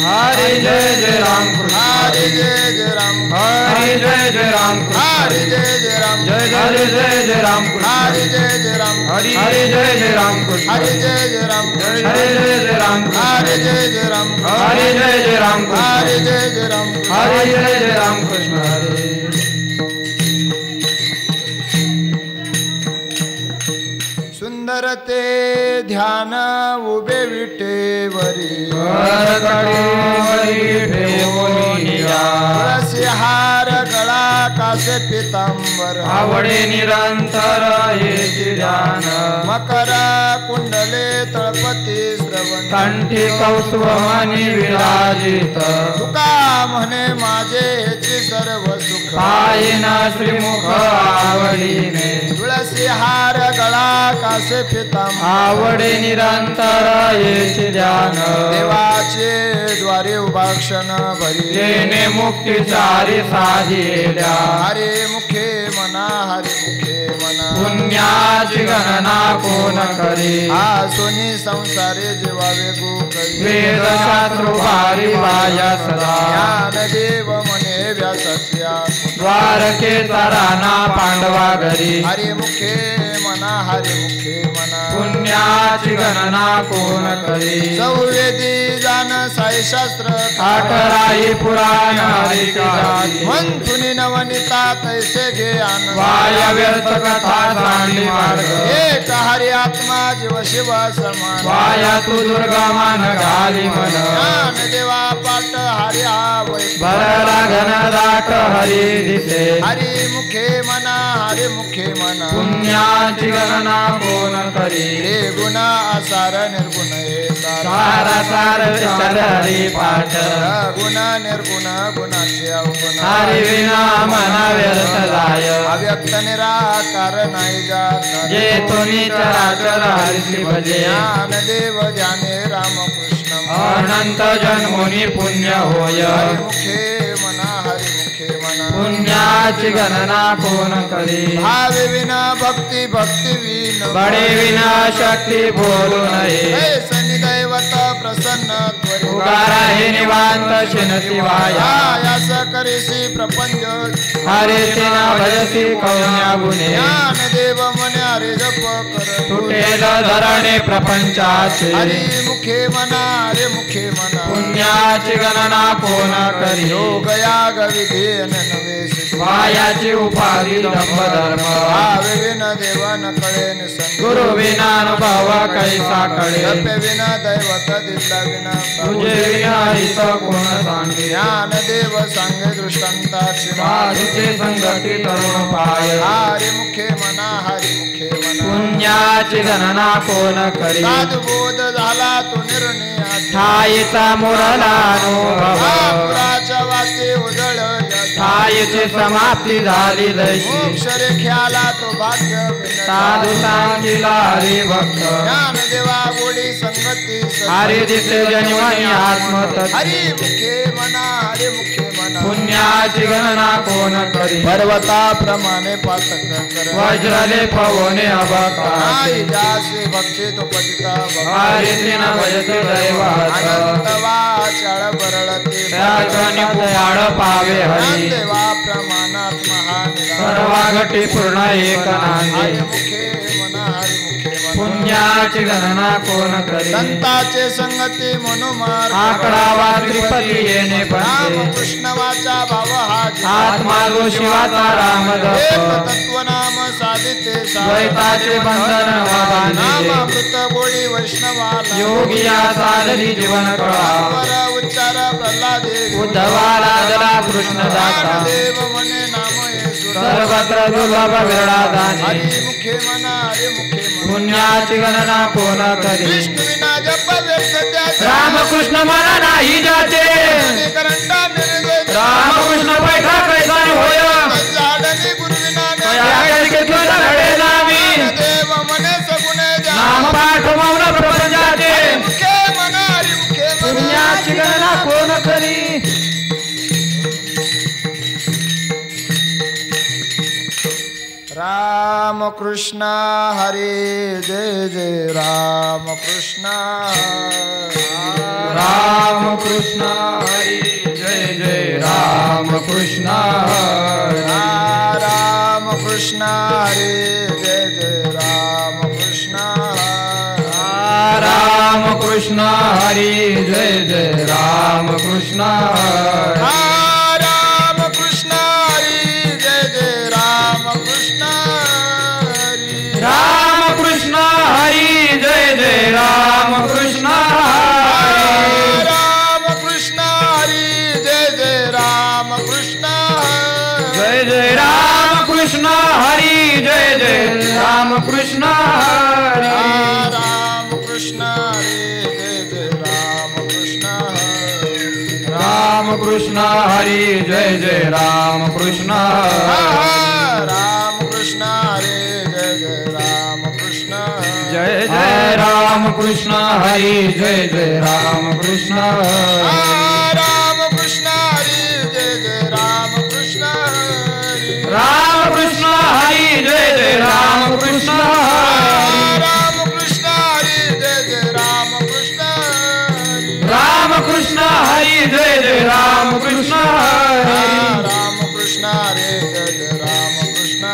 हरे जय जय राम कृष्ण हरे जय जय राम हरे जय जय राम कृष्ण हरे जय जय राम जय हरे जय जय राम कृष्ण हरे जय जय राम हरे जय जय राम कृष्ण हरे जय जय राम हरे जय जय राम हरे जय जय राम हरे जय जय राम हरे जय जय राम हरे जय जय राम कृष्ण हरे सुंदर ते ध्यान उभे विटेवरी तुळसी हार गळा कासे पितांबर आवडे निरंतर हेची ध्यान मकर कुंडले तळपती श्रवण कंठी कौस्तुभ मनी विराजित तुका म्हणे माझे हेची सर्व सुख पायिना श्रीमुख आवडीने तुळसी हार गळा कासे पितांबर आवडे निरंतर हेची ध्यान देवाचे द्वारे उभाक्षण भरी जेने मुक्तीचारी साधिल्या हरे मुखे मना हरे मुखे मना पुण्याची गणना कोण करी सोनी संसारे जीवावे गोकरी वेदशास्त्र भारी वाया सदा ज्ञान देव म्हणे व्यासच्या द्वारकेचा राणा पांडवा घरी हरे मुखे मना हरे मुखे मना पुण्याची गणना कोण करी चौवेदी जान साई शास्त्र ठाकराई पुराण हरीची मंथुनी नवनिता तैसे घे आनंद वाया व्यर्थ कथा सांडली मार्ग एक हरी आत्मा जीव शिव समान वाया तू दुर्गमान घाली मन ज्ञान देवा पाट हरी आवै भरला घन दाट हरी दिसे हरी मुखे मना हरे मुखे मना पुण्याची गणना कोण करी रे गुणा आसार निर्गुण हे सारा सार विचार हरी पाठ गुण निर्गुण गुणाचे अवगुण हरी विना मना व्यर्थ जाय अव्यक्त निराकार नाही जात जे तुम्ही चराचर हरिसी भजे ज्ञान देव ध्याने रामकृष्ण अनंत जन्मोनी पुण्य होय हरि मुखे मना हरि मुखे मना पुण्याची गणना कोण करी भावे विना भक्ती भक्ती विन बडे विना शक्ती बोलू नये सनी दैवत प्रसन्न त्वरी उगारा हे निवांत शिनसी वाया यास करीसी प्रपंच हरे सेना भजसी कौन्या गुणे ज्ञान देव मने हरे जप कर तुटेल धरणे प्रपंचाचे हरि मुखे मना हरे मुखे मना पुण्याची गणना कोण करी योग याग विधी नवे वायाची उपाधी दंभ धर्म भावे विन देव न कळे निसंग गुरु विना अनुभव कैसा कळे जपे विना दैवत दिसला विना तुझे विना हित कोण सांगे ज्ञान देव सांगे दृष्टांताची साधूचे संगती तरुण पाय हरि मुखे मना हरि मुखे मना पुण्याची गणना कोण करी साधुबोध झाला तो निर्णय ठाईचा मुरला अनुभव पुराच्या वाटे उजळ ठाईची समाप्ती झाली जैशी मोक्ष रेख्याला तो भाग्य साधू सांगिला हरी भक्त ज्ञान देवा गोडी संगती हरी दिसे जन्मनी आत्मत हरि मुखे मना हरि मुखे मना पुण्याची गणना कोण करी पर्वता प्रमाणे पातक कर वज्रले पवने अभक्ता नाही जासे भक्ती तो पतिता हरी तिन भजते दैवात अनंत वाचाळ बरळते त्याचनी पुमाड पावे हरी देवा प्रमाणात महान सर्वागटी पूर्ण एक नांदी हरि मुखे मना हरि मुखे मना पुण्याची गणना कोण करी संताचे संगती मनोमार आकडावा त्रिपती येणे राम पंचे कृष्ण वाचा भाव हा आत्मा जो शिवाचा राम एक जप तत्व नाम साधिते द्वैताचे बंधन वादाने नामामृत गोडी वैष्णवाला योगिया साधनी जीवन कळा वर उच्चार प्रल्हादे उद्धवाला दला कृष्ण दाता देव म्हणे नाम येसुर सर्वत्र दुर्लभ विरळा दाने हरि मुखे मना हरि मुखे मना पुण्याची गणना कोण करी विष्णु विना जप व्यक्त त्याचे रामकृष्ण मला नाही जाते करंटा निर्जय रामकृष्ण पैठा कैसा होय झाडणी गुरु विना देव म्हणे सगुणे नाम पाठ मौन प्रपंचाचे मुखे मना हरि मुखे मना पुण्याची गणना कोण करी राम राम कृष्ण हरे जय जय राम कृष्ण राम कृष्ण हरी जय जय राम कृष्ण राम कृष्ण हरे जय जय राम कृष्ण राम कृष्ण हरी जय जय राम कृष्ण राम कृष्ण हरे जय जय राम कृष्ण राम कृष्ण हरी जय जय राम कृष्ण राम कृष्ण हरे जय जय राम कृष्ण जय जय राम कृष्ण हरी जय जय राम कृष्ण राम कृष्ण हरे जय जय राम कृष्ण राम कृष्ण हरी जय जय राम कृष्ण राम कृष्ण हरे जय जय राम कृष्ण जय जय राम कृष्ण हरी जय जय राम कृष्ण राम कृष्ण हरे जय जय राम कृष्ण राम कृष्ण हरी जय जय राम कृष्ण राम कृष्ण हरे जय जय राम कृष्ण राम कृष्ण हरी जय जय राम कृष्ण राम कृष्ण हरे जय जय राम कृष्ण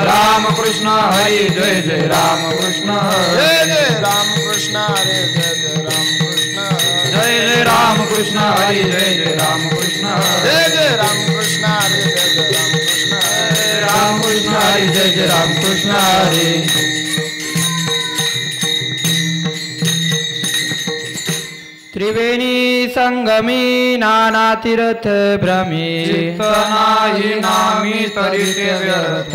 राम कृष्ण हरी जय जय राम कृष्ण जय जय राम कृष्ण हरे जय जय राम कृष्ण जय जय राम कृष्ण हरी जय जय राम कृष्ण जय जय राम कृष्ण हरे जय जय राम कृष्ण राम कृष्ण हरी जय जय राम कृष्ण हरी त्रिवेणी संगमी नाना तीर्थ भ्रमी नाही नामी तरी ते व्यर्थ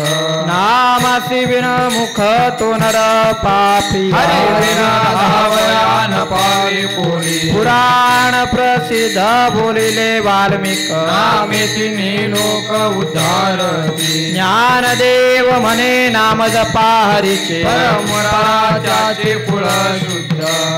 नामासी बिन मुख तो नर पापी हरे बिना धावयान पावे कोणी पुराण प्रसिद्ध बोलिले वाल्मिक नामे तिन्ही लोक उद्धारती ज्ञानदेव म्हणे नाम जपा हरीचे परमराजाचे कुळ शुद्ध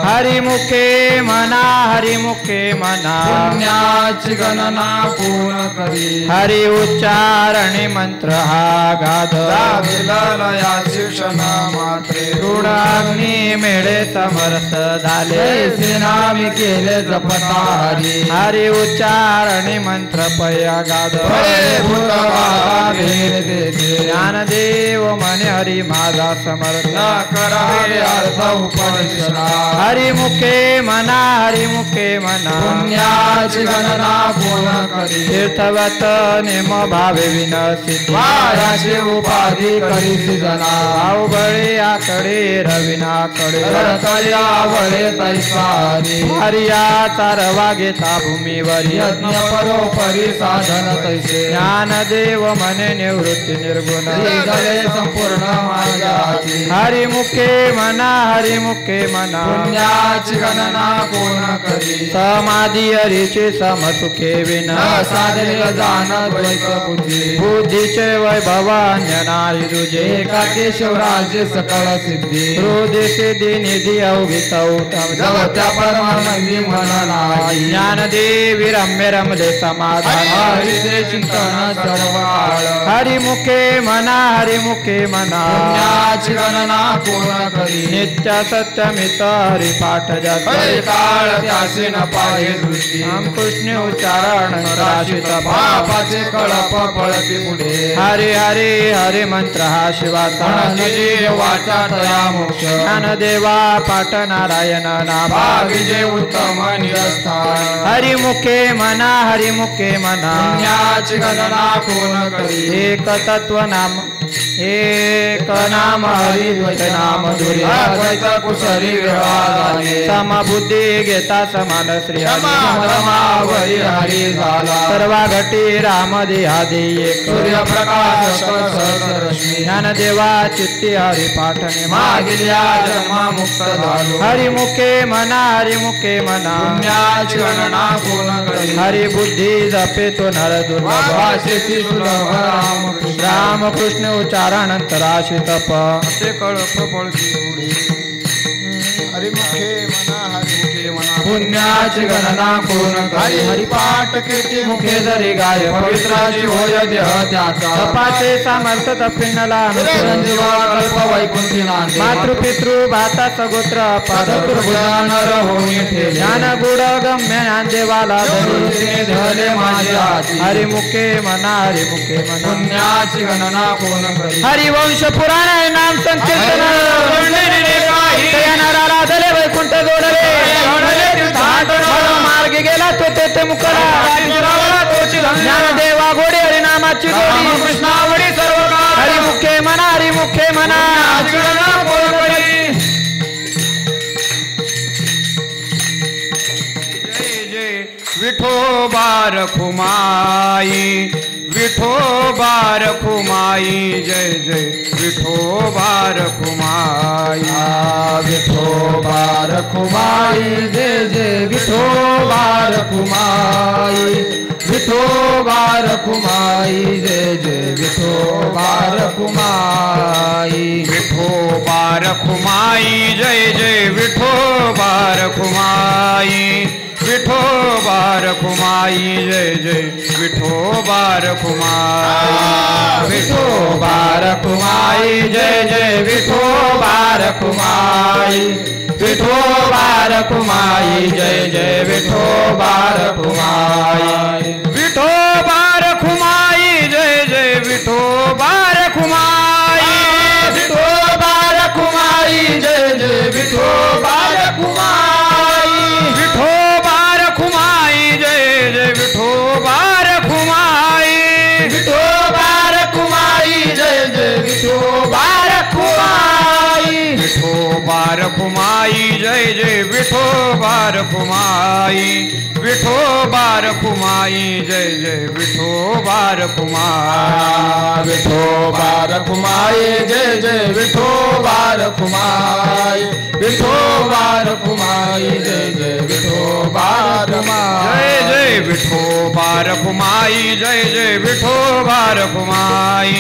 हरिमुखे म्हणा हरिमुखे म्हणा पुण्याची गणना कोण करी हरि उच्चारणे मंत्र हा गाधलया शिक्षण मात्रे ऋणाग्नी मेळे समर्थ झाले नामी केले जपता हरी हरि उच्चारणे मंत्र पया ज्ञानदेव म्हणे हरी माझा समर्थ करावे अर्थ उपनिषद हरिमुखे म्हणा हरिमुखे म्हणा पुण्याची गणना कोण करी तीर्थवत नेम भावे विनसिद्धी वायाची उपाधी करीसी जना अवघडे आकडे रविनाकडे आवळे तैसा हरियाचा रवा घेता भूमीवर यज्ञ परोपरी साधन तैसे ज्ञानदेव म्हणे निवृत्ती निर्गुण झाले संपूर्ण माझ्या हरिमुखे म्हणा हरिमुखे म्हणा पुण्याची गणना कोण करी समाधी हरीचे समसुखे विना साधले जाणत द्वैत बुद्धी बुद्धीचे वैभव अन्य नाही तुझे एका केशवराजे सकळ सिद्धी हृदय सिद्धी निधी अवघित उत्तम जगत्या परमानंदी म्हणा नाही ज्ञानदेवी रम्य रमले समाधान हरीचे चिंतन सर्व हरिमुखे म्हणा हरिमुखे म्हणा पुण्याची गणना कोण करी नित्य सत्यमित हरिपाठ जाते काळ त्यासी न पाहे दृष्टी कृष्ण उच्चारण राशित पापाचे कळप पळती पुढे हरे हरे हरे मंत्र हा शिवाचा वाचा तया मोक्ष ज्ञानदेवा पाठ नारायण नामा विजय उत्तम निरस्थान हरिमुखे म्हणा हरिमुखे म्हणा पुण्याची गणना कोण करी एक तत्व नाम एक नाम हरी द्वैत नाम धुरी द्वैत कुसरी विवादाने समबुद्धी घेता समान श्री हरी हरी झाला सर्वा घटी राम देहादी एक सूर्यप्रकाश रश्मी ज्ञानदेवा चित्ती हरी पाठने मागिल्या जन्मा मुक्त झालो हरिमुखे म्हणा हरिमुखे म्हणा पुण्याची गणना कोण करी हरी बुद्धी जपे तो नर दुर्लभ रामकृष्ण उच्चारानंतराशी तप असे कळप पळती पुढे हरिमुखे म्हणा हरिमुखे म्हणा पुण्याची गणना कोण करी हरिपाठ कीर्ती मुखे जरी गाय पवित्राची होय देह त्याचा तपाचे सामर्थ तपिणला चिरंजीवा कल्प वैकुंठी नांदे मातृपितृ भाता सगोत्र चतुर्भुजानर होऊन ठेले ज्ञान गुड गम्य ज्ञान देवाला गुरुजीने धरले माझे हाती हरिमुखे मना हरिमुखे मना पुण्याची गणना कोण करी हरिवंश पुराण आहे नाम संकीर्तन नराला धले वैकुंठ जोडले मार्ग गेला तो ते मुकला ज्ञान देवा गोडी हरिनामाची गोडी कृष्णावडी सर्व हरिमुखे मना हरिमुखे मना विठोबा रखुमाई विठोबा रखुमाई जय जय विठोबा रखुमाई विठोबा रखुमाई जय जय विठोबा रखुमाई विठोबा रखुमाई जय जय विठोबा रखुमाई विठोबा रखुमाई जय जय विठोबा रखुमाई विठोबा रखुमाई जय जय विठोबा रखुमाई विठोबा रखुमाई जय जय विठोबा रखुमाई विठोबा रखुमाई जय जय विठोबा रखुमाई विठोबा रखुमाई जय जय विठोबा रखुमाई विठोबा रखुमाई जय जय विठोबा रखुमाई विठोबा रखुमाई जय जय विठोबा रखुमाई विठोबा रखुमाई जय जय विठोबा रखुमाई विठोबा रखुमाई जय जय विठोबा रखुमाई विठोबा रखुमाई जय जय विठोबा रखुमाई विठोबा रखुमाई जय जय विठोबा रखुमाई विठोबा रखुमाई जय जय विठोबा रखुमाई जय जय विठोबा रखुमाई जय जय विठोबा रखुमाई विठोबा रखुमाई जय जय विठोबा रखुमाई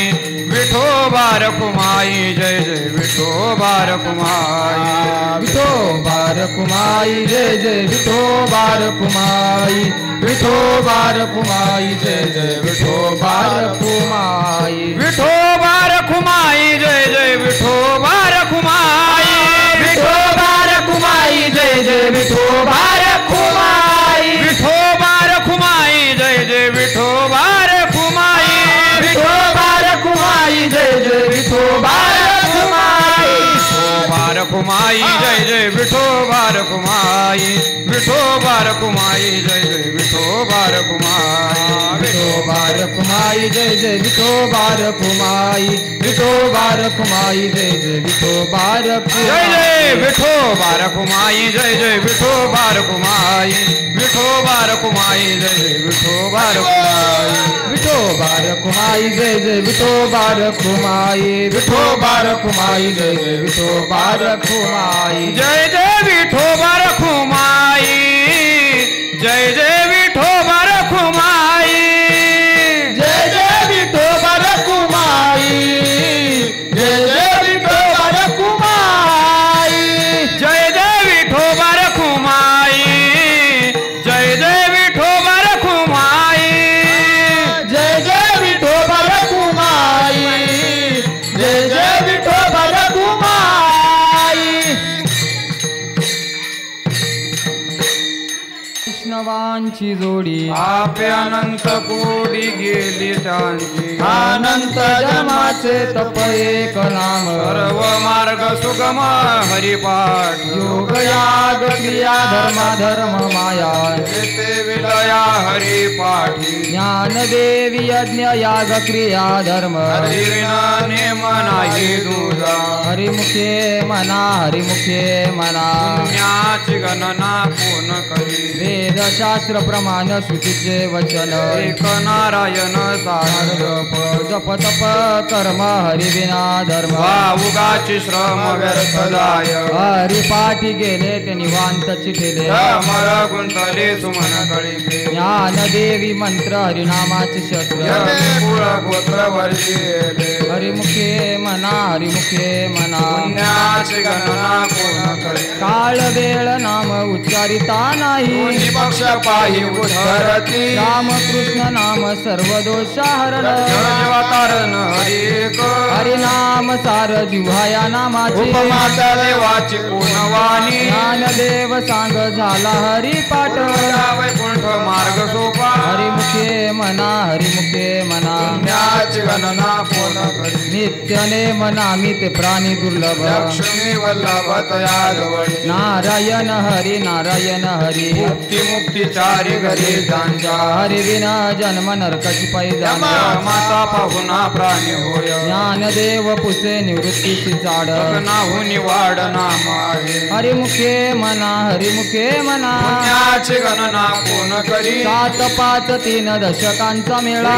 विठोबा रखुमाई जय जय विठोबा रखुमाई विठोबा रखुमाई जय जय विठोबा रखुमाई विठोबा रखुमाई जय जय विठोबा रखुमाई विठोबा रखुमाई जय जय विठोबा रखुमाई विठोबा रखुमाई जय जय विठोबा रखुमाई विठोबा रखुमाई जय जय विठोबा रखुमाई विठोबा रखुमाई जय जय विठोबा रखुमाई विठोबा रखुमाई जय जय विठोबा रखुमाई विठोबा रखुमाई जय जय विठोबा रखुमाई विठोबा रखुमाई जय जय विठोबा जय जय विठोबा रखुमाई जय जय विठोबा रखुमाई विठोबा रखुमाई जय जय विठोबा रखुमाई विठोबा रखुमाई जय जय विठोबा रखुमाई विठोबा रखुमाई जय जय विठोबा रखुमाई जय जय विठोबा रखुमाई जय जय विठोबा रखुमाई जय जय विठोबा रखुमाई जय जय विठोबा रखुमाई जय जय विठोबा रखुमाई जय जय विठोबा रखुमाई जय जय विठोबा रखुमाई जय जय विठोबा रखुमाई वैष्णवांची जोडी आपे अनंत कोडी गेली त्यांची अनंत जन्माचे तप एक नाम सर्व मार्ग सुगम हरिपाठ योग याग क्रिया धर्म माया येते विलया हरिपाठी ज्ञान देवी यज्ञ याग क्रिया धर्म हरिविना नेम नाही दुजा हरिमुखे मना हरिमुखे मना पुण्याची गणना कोण करी वेद शास्त्र प्रमाण श्रुतीचे वचन एक नारायण सार जप जप तप कर्म हरी विना धर्म उगाची श्रम व्यर्थ जाय हरी पाठी गेले ते निवांत चिठेले मर गुंतले सुमन कळी ज्ञान देवी मंत्र हरिनामाचे शस्त्र कुळ गोत्र वर्षी हरिमुखे मना हरिमुखे मना पुण्याची गणना कोण करी काळ वेळ नाम उच्चारिता नाही पक्ष पाही उद्धरती रामकृष्ण नाम सर्व दोषाहरण तारण हरी एक हरिनाम सार जिव्हाया नामाची उपमाता देवाची कोणवाणी ज्ञानदेव सांग झाला हरिपाठ वैकुंठ मार्ग सोपा हरिमुखे मना हरिमुखे मना पुण्याची गणना कोण करी नित्यने मनामी ते प्राणी दुर्लभ लक्ष्मी वल्लभ तया जवळी नारायण हरी नारायण हरी मुक्ती मुक्ती चारी घरी जांजा हरी विना जन्म नरकाची पैजा माता पाहुणा प्राणी होय ज्ञानदेव पुसे निवृत्तीची चाड नाहुनी वाढ नाम आहे हरिमुखे मना हरिमुखे मना पुण्याची गणना कोण करी 7 5 3 दशकांचा मेळा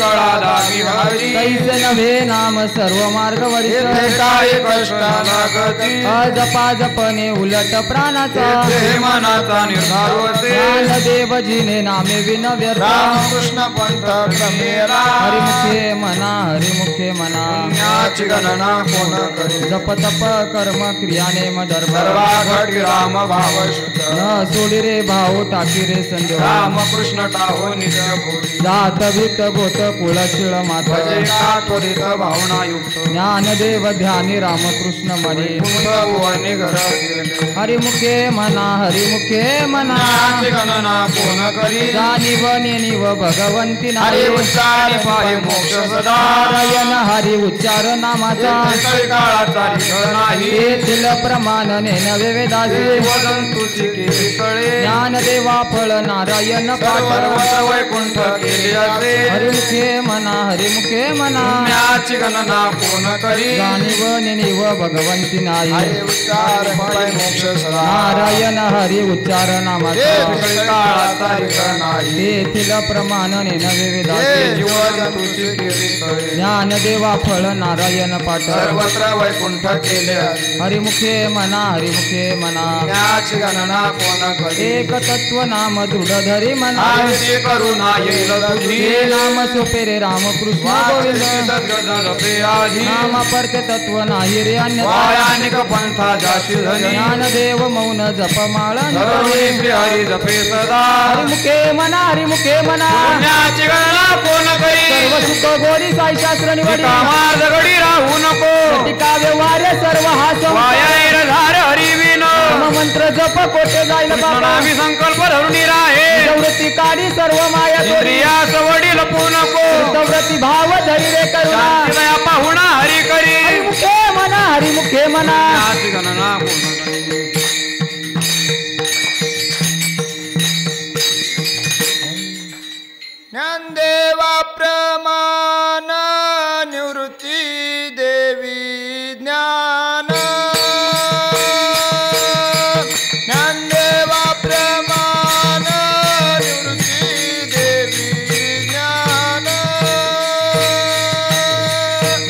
कळा दावी हरी कैसे नव्हे नाम सर्व मार्ग वरिष्ठ काय कष्ट लागती अजपा जपणे उलट प्राणाचा मनाचा निर्धार होते ज्ञानदेवजीने नामे विन व्यर्थ रामकृष्ण पंथ क्रमेला हरिमुखे मना हरिमुखे मना पुण्याची गणना कोण करी जप तप कर्म क्रिया नेम धर्म सर्वा घटी राम भाव शुद्ध न सोडी रे भाऊ टाकी रे संदेह रामकृष्ण टाहो नित्य बोली जात भीत गोत कुळ शिळ मात भजे का त्वरित भावना युक्त ज्ञानदेव ध्यानी रामकृष्ण मणी भुवनी घर गेले हरिमुखे मना हरिमुखे मना पुण्याची गणना कोण करी जाणीव नेणीव भगवंती हरी नारी उच्चारी पाहि मोक्ष सदा नारायण हरी उच्चार नामाचा काळाचा रिघ नाही येथील प्रमाण नेनवे वेदासी वदन तुझी केली तळे ज्ञानदेवा फळ नारायण पाठ सर्वत्र वैकुंठ केले असे हरिमुखे मना हरिमुखे मना पुण्याची गणना कोण करी जाणीव नेणीव भगवंती नाही हरी उच्चार पाहि मोक्ष सदा नारायण हरी उच्चार नामाचा काळाचा रिघ नाही येथील प्रमाण नेनवे वेदासी जीवन तुझी केली तळे ज्ञानदेवा फळ नारायण पाठ सर्वत्र वैकुंठ केले असे हरिमुखे मना हरिमुखे मना पुण्याची गणना कोण करी एक तत्व नाम दृढ धरी मना आयुष्य करुणा येईल तुझी हे नाम सोपे रे रामकृष्ण गोविंद सद्गजपे आधी नाम परते तत्व नाही रे अन्यथा वायानिक पंथा जाशी धनी ज्ञानदेव मौन जपमाळ धरुणी श्री हरी जपे सदा हरिमुखे मना हरिमुखे मना पुण्याची गणना कोण करी सर्व सुख गोरी साई शास्त्र निवडी कामार दगडी राहू नको टीका व्यवहार सर्व हा वाया धार हरी विन मंत्र जप कोठे जाईल बाबा नामी संकल्प धरुणी राहे प्रवृत्ती काढी सर्व माया इंद्रियास वडी लपू नको प्रवृत्ती भाव धरी रे करुणा शांतीदया पाहुणा हरी करी हरिमुखे मना हरिमुखे मना पुण्याची गणना कोण करी ज्ञानदेवा प्रमाण निवृत्ती देवी ज्ञान ज्ञानदेवा प्रमाण निवृत्ती देवी ज्ञान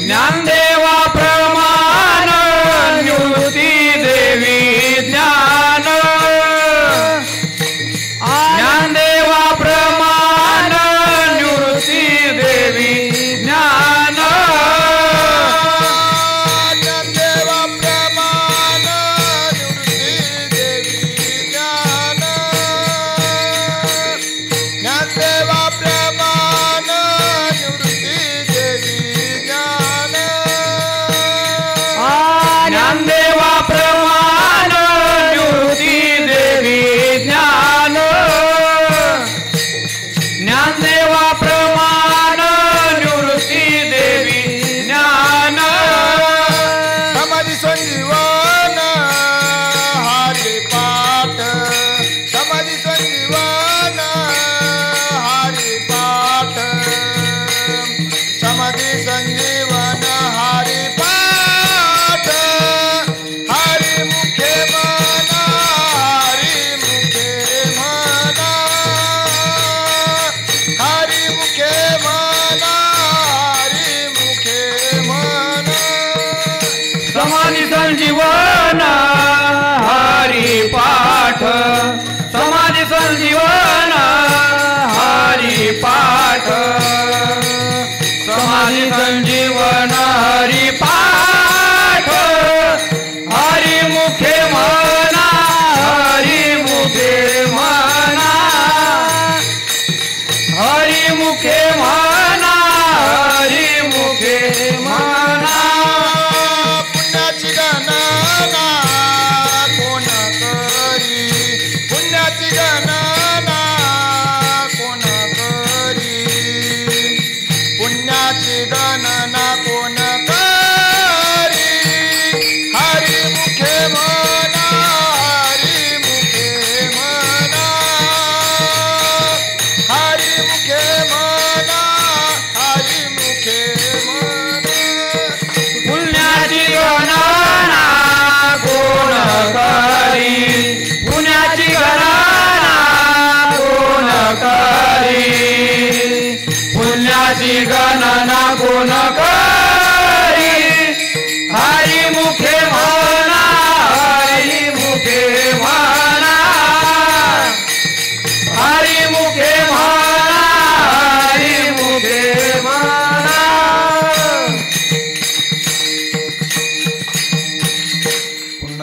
ज्ञानदेवा प्रमाण निवृत्ती देवी ज्ञान ज्ञानदेवा प्रमाण निवृत्ती देवी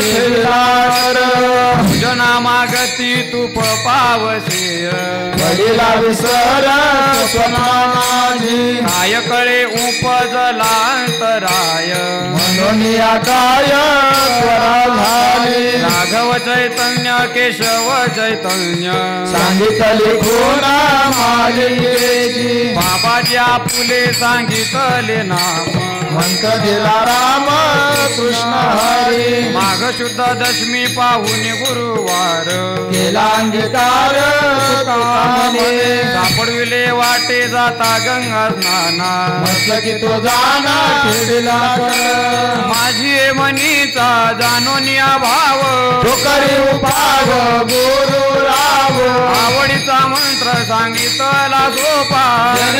ठेविला पूजना मागती तूप पावसे वडिला विसर स्वप्ना माझी काय कळे उपजला अंतराय म्हणून या काय त्वरा झाली राघव चैतन्य केशव चैतन्य सांगितले कोणा मालिकेची बाबाजी आपुले सांगितले नाम म्हणत दिला राम कृष्ण हरी माघ शुद्ध दशमी पाहून गुरुवार केला अंगीकार सापडविले वाटे जाता गंगा स्नाना म्हटलं की तो जाना ठेविला माझी मनीचा जाणून या भाव तो करी उपाव गुरु राव आवडीचा मंत्र सांगितला सोपा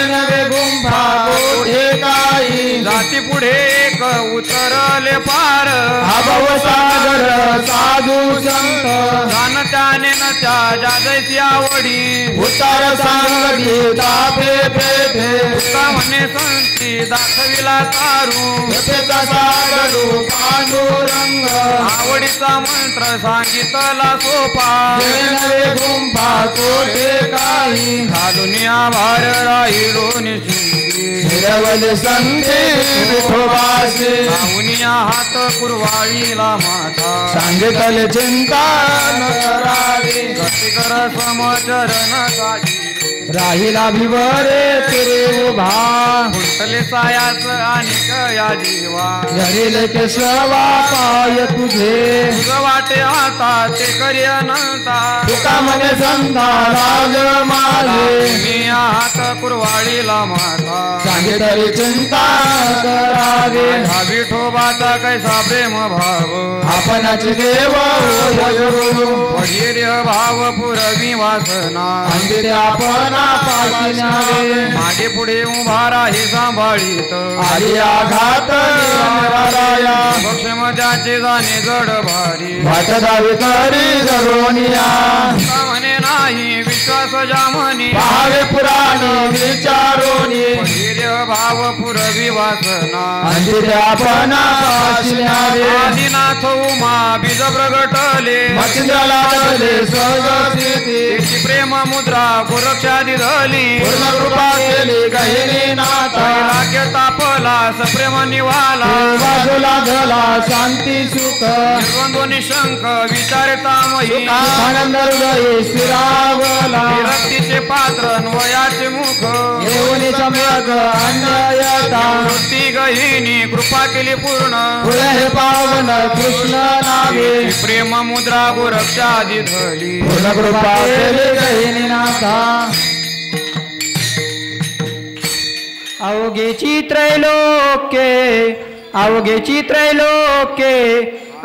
नवे गुंफा कोठे काही जाती पुढे एक उतरले पार अभव सागर साधू संत जाणत्याने न त्या जाजैसी आवडी उतार सांगली तापे पेठे म्हणे संती दाखविला तारू त्याचा सागरू पांडुरंग आवडीचा मंत्र सांगितला सोपा नवे गुंफा कोठे काही घालून या भार राहिलो निशिंगी हिरवले संते विठोबासे या हात कुरवाळीला माता सांगितले चिंता न करावी गती कर समचरण काजी राहिला भिवरे तुरे उभा फुटले सायाच आणि या जीवा धरिले केशवा पाय तुझे तुझ वाटे आता ते करी अनंता तुका म्हणे संता राज माझे मी या हात कुरवाळीला माता सांगितले चिंता करावी हा विठोबाचा कैसा प्रेम भाव आपणाचे देव वडील भाव पुरवी वासना अंगिरे आपणा पाशी न्यावे मागे पुढे उभा राही सांभाळीत आली आघात निवाराया पक्षम त्याचे जाणे जड भारी वाट दावी करी जगोनिया का म्हणे नाही विश्वास जामनी पाहावे पुराणी विचारोनी वडील भाव पुरवी वासना अंगिरे आपणा पाशी न्यावे आदिनाथ उमा बीज प्रगटले मच्छिंद्राला लागले सहज स्थिती त्याची प्रेम मुद्रा गोरक्षा दिधली पूर्ण कृपा केली गहिनी नाथा लागे तापला सप्रेम निवाला बाजूला झाला शांती सुख निर्द्वंद्व निशंक विचारतामही आनंद हृदय स्थिरावला विरक्तीचे पात्र वयाचे मुख येऊनी सम्यक अन्यायता वृत्ती गहिनी कृपा केली पूर्ण पुढे हे पावन कृष्ण नावे प्रेम मुद्रा गोरक्षा दिधली पूर्ण कृपा केली गहिनी नाथा अवघेची त्रैलोक्ये अवघेची त्रैलोक्ये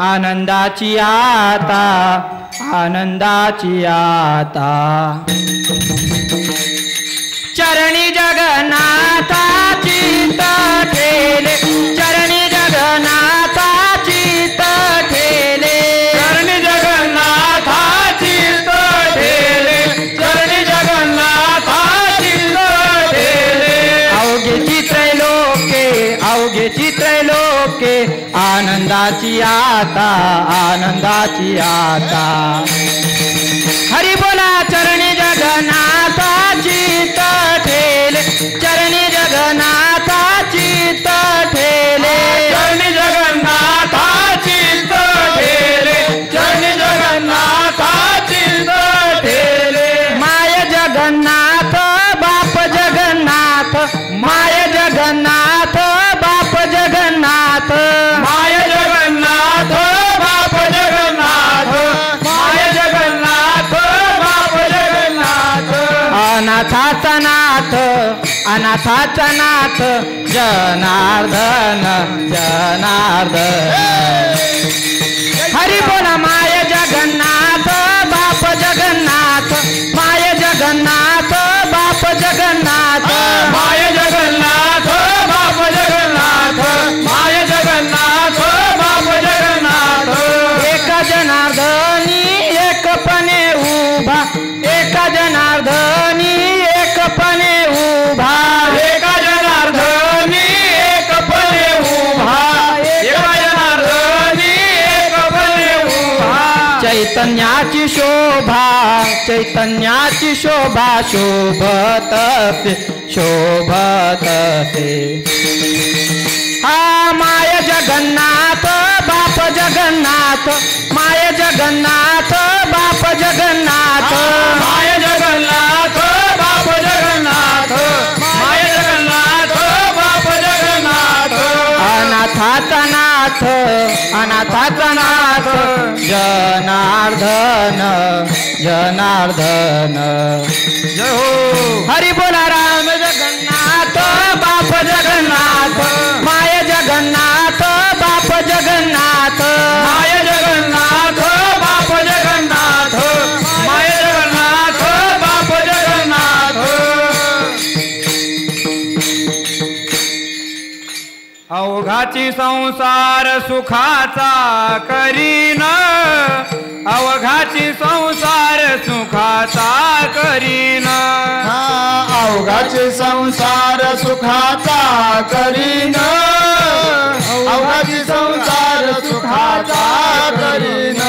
आनंदाची आता आनंदाची आता चरणी जगन्नाथाची ठेले चरणी जगन्नाथाची ठेले चरणी जगन्नाथाची ठेले चरणी जगन्नाथाची ठेले अवघेची त्रैलोक्ये आनंदाची आता आनंदाची आता हरी बोला चरणी जगन्नाथाची ठेले चरणी जगन्नाथाची ठेले चरणी जगन्नाथाची ठेले चरणी जगन्नाथाची ठेले माय जगन्नाथ बाप जगन्नाथ माय जगन्नाथ बाप जगन्नाथ माय जगन्नाथ बाप जगन्नाथ माय जगन्नाथ बाप जगन्नाथ अनाथाचा नाथ अनाथाचा नाथ जनार्दन जनार्दन हरी बोला माय जगन्नाथ बाप जगन्नाथ माय जगन्नाथ बाप जगन्नाथ माय जगन्नाथ बाप जगन्नाथ माय जगन्नाथ बाप जगन्नाथ एक जनार्दनी एकपणे उभा एक जनार्दनी एकपणे उभा एका जनार्दनी एकपणे उभा एका चैतन्याची शोभा चैतन्याची शोभा शोभतसे शोभतसे हा माय जगन्नाथ बाप जगन्नाथ माय जगन्नाथ बाप जगन्नाथ माय जगन्नाथ बाप जगन्नाथ माय जगन्नाथ बाप जगन्नाथ अनाथाचा नाथ अनाथाचा नाथ जनार्दन जनार्दन जय हो हरी बोला राम जगन्नाथ बाप जगन्नाथ माय जगन्नाथ बाप जगन्नाथ माय जगन्नाथ बाप जगन्नाथ माय जगन्नाथ बाप जगन्नाथ अवघाची संसार सुखाचा करीन अवघाची संसार सुखाचा करीन अवघाचे संसार सुखाचा करीन अवघाचे संसार सुखाचा करीन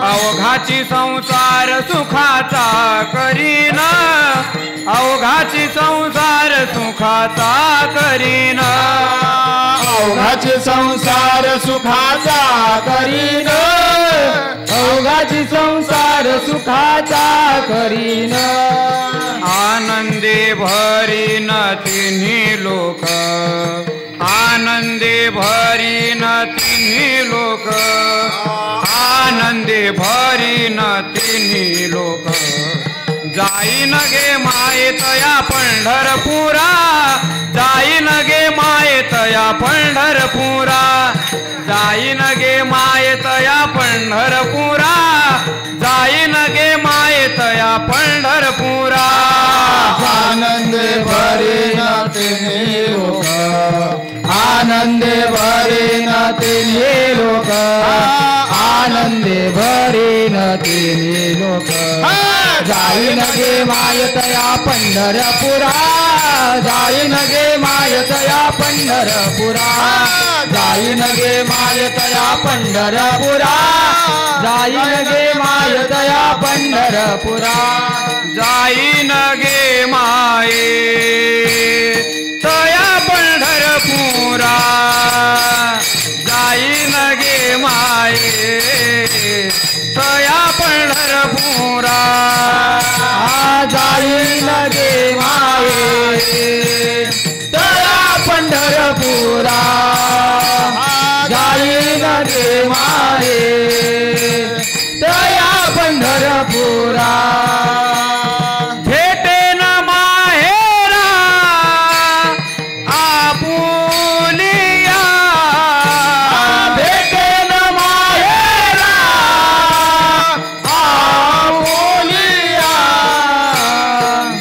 अवघाची संसार सुखाचा करीन अवघाची संसार सुखाचा करीन अवघाचे संसार सुखाचा करीन अवघाची संसार सुखाचा करीन आनंदे भरीन तिन्ही लोक आनंदे भरीन तिन्ही लोक आनंदे भरीन तिन्ही लोक जाईन गे मायेतया पंढरपुरा जाईन गे मायेतया पंढरपुरा जाईन गे मायेतया पंढरपुरा जाईन गे मायेतया पंढरपुरा आनंदे भरीन तिन्ही लोक आनंदे भरीन तिन्ही लोक आनंदे भरीन तिन्ही लोक जाईन गे मायतया पंढरपुरा जाईन गे मायतया पंढरपुरा जाईन गे मायतया पंढरपुरा जाईन गे मायतया पंढरपुरा जाईन गे माये तया पंढरपुरा जाईन गे माये तया पंढरपुरा जाईन गे माये तया पंढरपुरा जाईन गे माये तया पंढरपुरा भेटेन माहेरा आपुलिया भेटेन माहेरा आपुलिया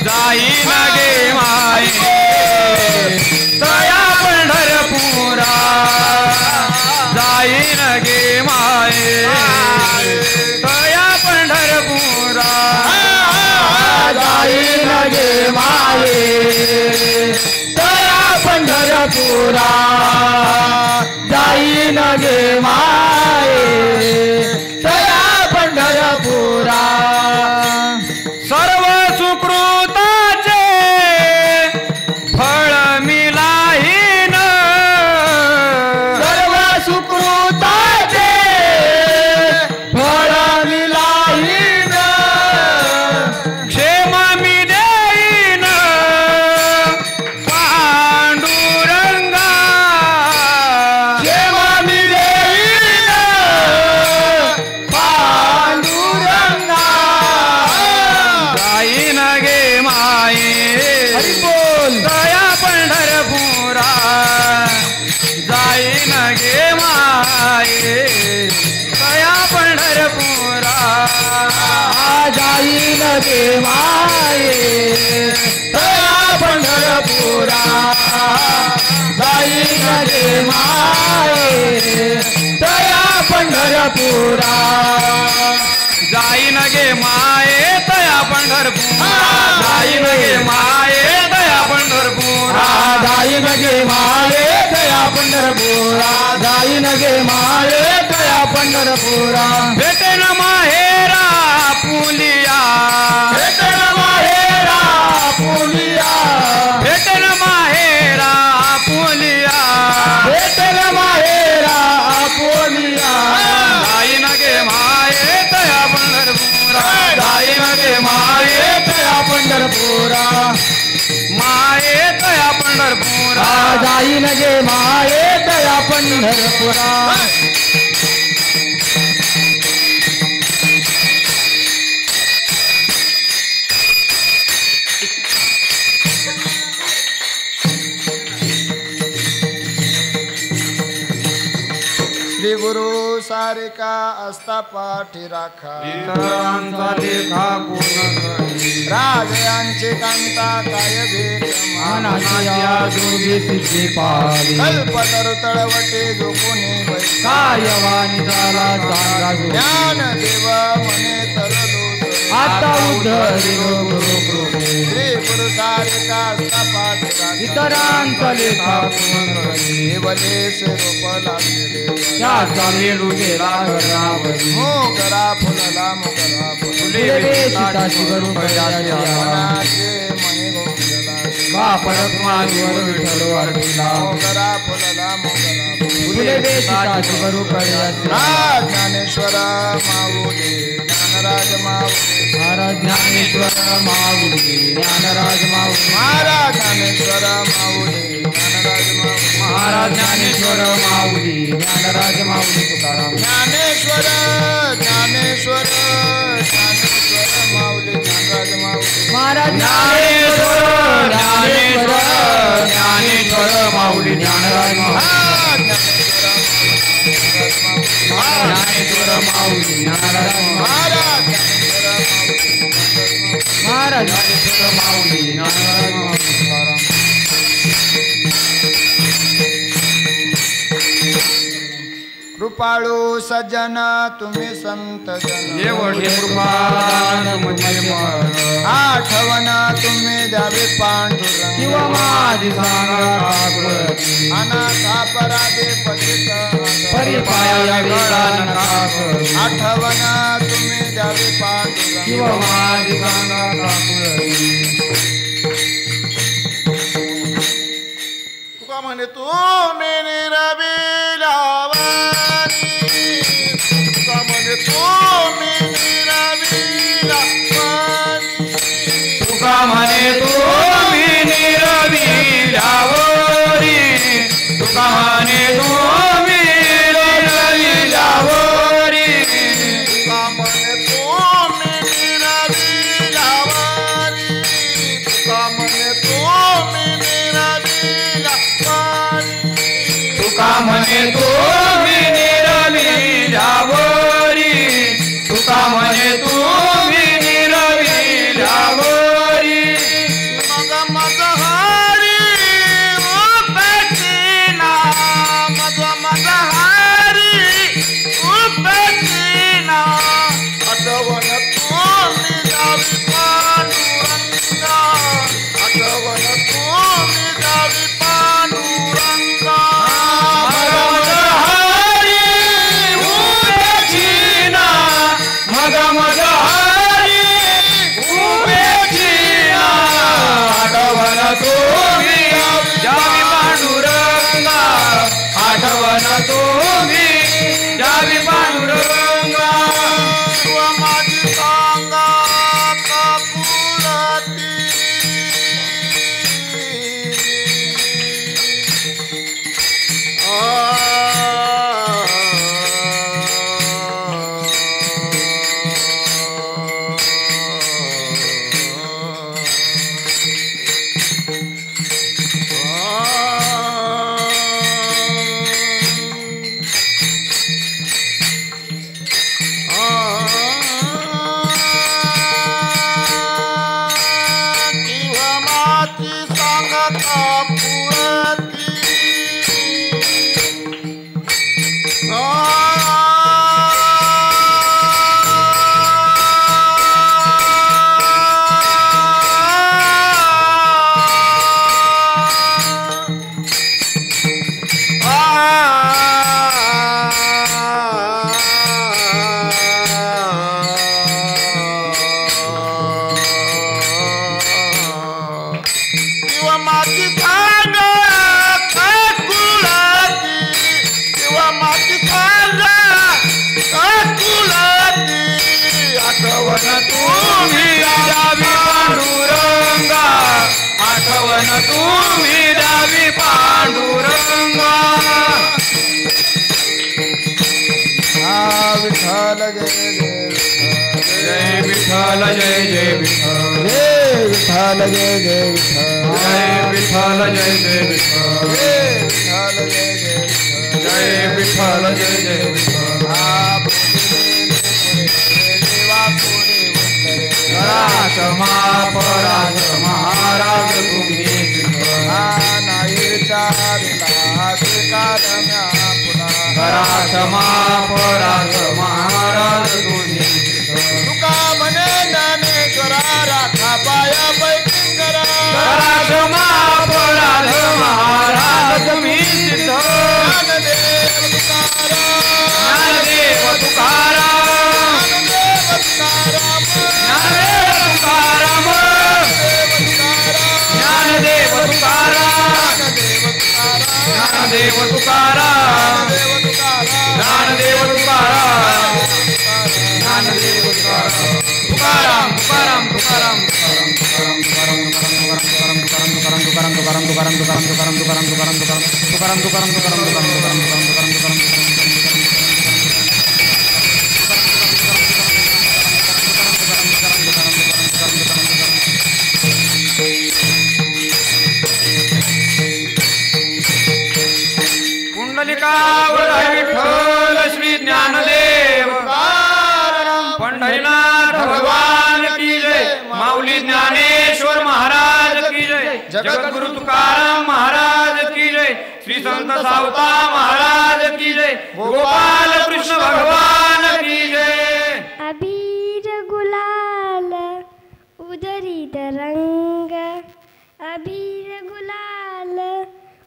जाईन गे माये तया पंढरपुरा जाईन गे माये तया पंढरपुरा जाईन गे माये तया पंढरपुरा जाईन गे माये तया पंढरपुरा सर्व सुकृताचे फळ मिलाहीन सर्व सुकृताचे फळ मिलाहीन क्षेम मी देईन पांडुरंगा क्षेम मी देईन पांडुरंगा जाईन गे माये हरी बोल तया पंढरपुरा जाईन गे माये तया पंढरपुरा जाईन गे माये तया पंढरपुरा जाईन गे माये तया पंढरपुरा जाईन गे माये तया पंढरपुरा जाईन गे माये तया पंढरपुरा जाईन गे माये तया पंढरपुरा जाईन गे माये तया पंढरपुरा भेटेन माहेरा पुलिया भेटेन माहेरा पुलिया भेटेन माहेरा पुलिया भेटेन माहेरा पुलिया जाईन गे माये तया पंढरपुरा जाईन गे माये तया पंढरपुरा माये तया पंढरपुरा जाईन गे माये तया पंढरपुरा श्री गुरु सारिका असता पाठी राखा इतरांचा लेखा कोण करी राजयांची कांता काय भेट मानाच्या जोगी सिद्धी पावी कल्पतरु तळवटे जो कोणी बैठा कार्यवाणी झाला सांगा जो ज्ञान देव मने तरलो आता उद्धरिलो गुरु कृपे श्री गुरु सारिका असता पाठी राखा इतरांचा लेखा कोण करी देवलेश रूप लागले त्याचा मेलू गेला घरावरी मोगरा फुलला मोगरा फुल फुले सीताची गुरु कळ्या मनाचे मने गोंधळला बापरत माझवर विठ्ठल वाढविला मोगरा फुलला मोगरा फुल फुले सीताची गुरु कळ्या राज ज्ञानेश्वर माऊली ज्ञानराज माऊली महाराज ज्ञानेश्वर माऊली ज्ञानराज माऊली महाराज ज्ञानेश्वर माऊली ज्ञानराज माऊली महाराज ज्ञानेश्वर माऊली ज्ञानराज माऊली तुकाराम ज्ञानेश्वर ज्ञानेश्वर ज्ञानेश्वर माऊली ज्ञानराज माऊली महाराज ज्ञानेश्वर ज्ञानेश्वर ज्ञानेश्वर माऊली ज्ञानराज माऊली ज्ञानेश्वर माऊली ज्ञानराज महाराज ज्ञानेश्वर माऊली महाराज ज्ञानेश्वर माऊली ज्ञानराज माऊली तुकाराम कृपाळू सज्जन तुम्ही संत जन एवढे कृपादान मुझे मन आठवण तुम्ही द्यावे पांडुरंग किंवा माझी सांगा ठाकूर अनाथा पराधे पतित परिपाया वेगान ठाकूर आठवण तुम्ही द्यावे पांडुरंग किंवा माझी सांगा ठाकूर तुका म्हणे तुम्ही निरबिलावानी तुका म्हणे तुम्ही निरबिलावानी तुका म्हणे तुम्ही निरविल्यावरी तुका म्हणे तुम्ही निरविल्यावरी तुका म्हणे तुम्ही निरबिलावानी तुका म्हणे तुम्ही निरबिलावानी विठ्ठल जय जय विठ्ठल जय जय विठ्ठल विठ्ठल जय जय विठ्ठल विठ्ठल जय जय विठ्ठल विठ्ठल जय जय विठ्ठल जय जय विठ्ठल पराज महाराज तुम्ही नाही विचारला पराज महाराज तुम्ही तुका म्हणे ज्ञानेश्वरा राखा पाया पैकी करा पराज महाराज तुम्ही ज्ञानदेव तुकाराम ज्ञानदेव तुकाराम ज्ञानदेव तुकाराम ज्ञानदेव तुकाराम ज्ञानदेव तुकाराम तुकाराम तुकाराम विठ्ठल श्री ज्ञानदेव पंढरीनाथ भगवान की जय माऊली ज्ञानेश्वर महाराज की जय जगद्गुरु तुकाराम महाराज की जय श्री संत सावता महाराज की जय गोपाल कृष्ण भगवान की जय अबीर गुलाल उधरीत रंग अबीर गुलाल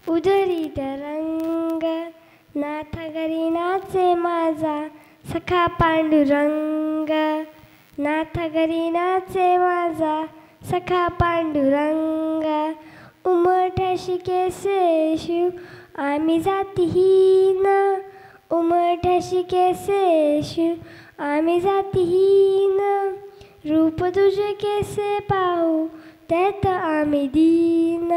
उधरीत रंग नाथ घरी नाचे माझा सखा पांडुरंग नाथ घरी नाचे माझा सखा पांडुरंग उमठ्याशी केसे शिव आम्ही जातीहीन उमठ्याशी केसे शिव आम्ही जातीहीन रूप तुझे केसे पाहू त्यात आम्ही दीन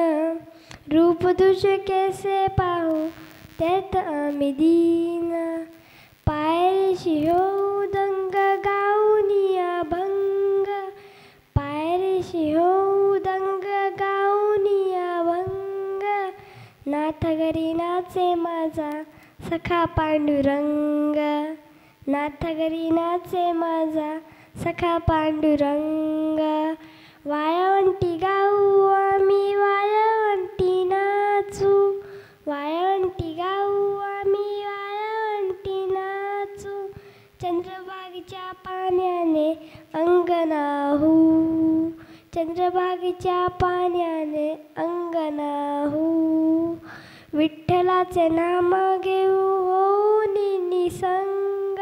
रूप तुझे केसे पाहू त्यात आम्ही दीन पायरीशी हो दंग गाऊनिया भंग पायरीशी हो दंग गाऊनिया भंग नाथ घरी नाचे माझा सखा पांडुरंग नाथ घरी नाचे माझा सखा पांडुरंग वायावंटी गाऊ आम्ही वायावंटी नाचू वायावंटी गाऊ आम्ही वायावंटी नाचू चंद्रभागेच्या पाण्याने अंगणाहू चंद्रभागेच्या पाण्याने अंगणाहू विठ्ठलाचे नाम घेऊ होऊन निसंग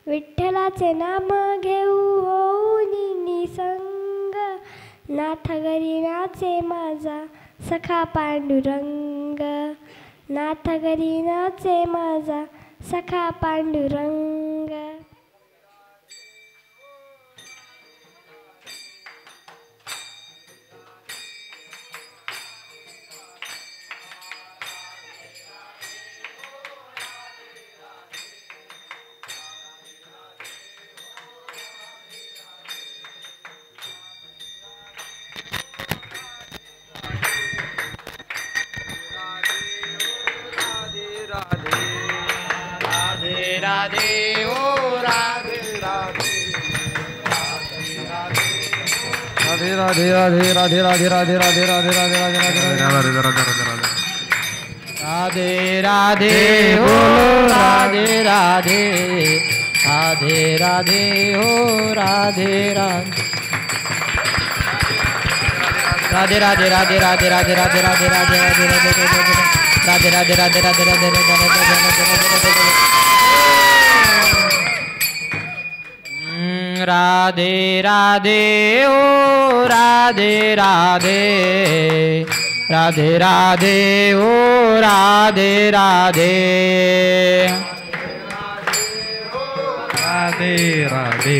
विठ्ठलाचे नाम घेऊ होऊन निसंग नाथ घरी नाचे माझा सखा पांडुरंग नाथ घरी नाचे माझा सखा पांडुरंग राधे ओ राधे राधे राधे राधे राधे राधे राधे राधे राधे राधे राधे राधे राधे ओ राधे राधे राधे राधे ओ राधे राधे राधे राधे राधे राधे राधे राधे राधे राधे राधे राधे राधे राधे राधे राधे ओ राधे राधे राधे राधे ओ राधे राधे राधे राधे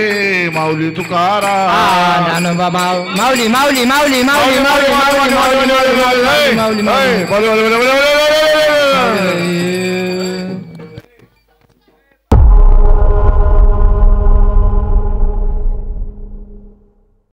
माऊली तुकारा ज्ञानोबा माऊली माऊली माऊली माऊली माऊली माऊली माऊली माऊली माऊली माऊली माऊली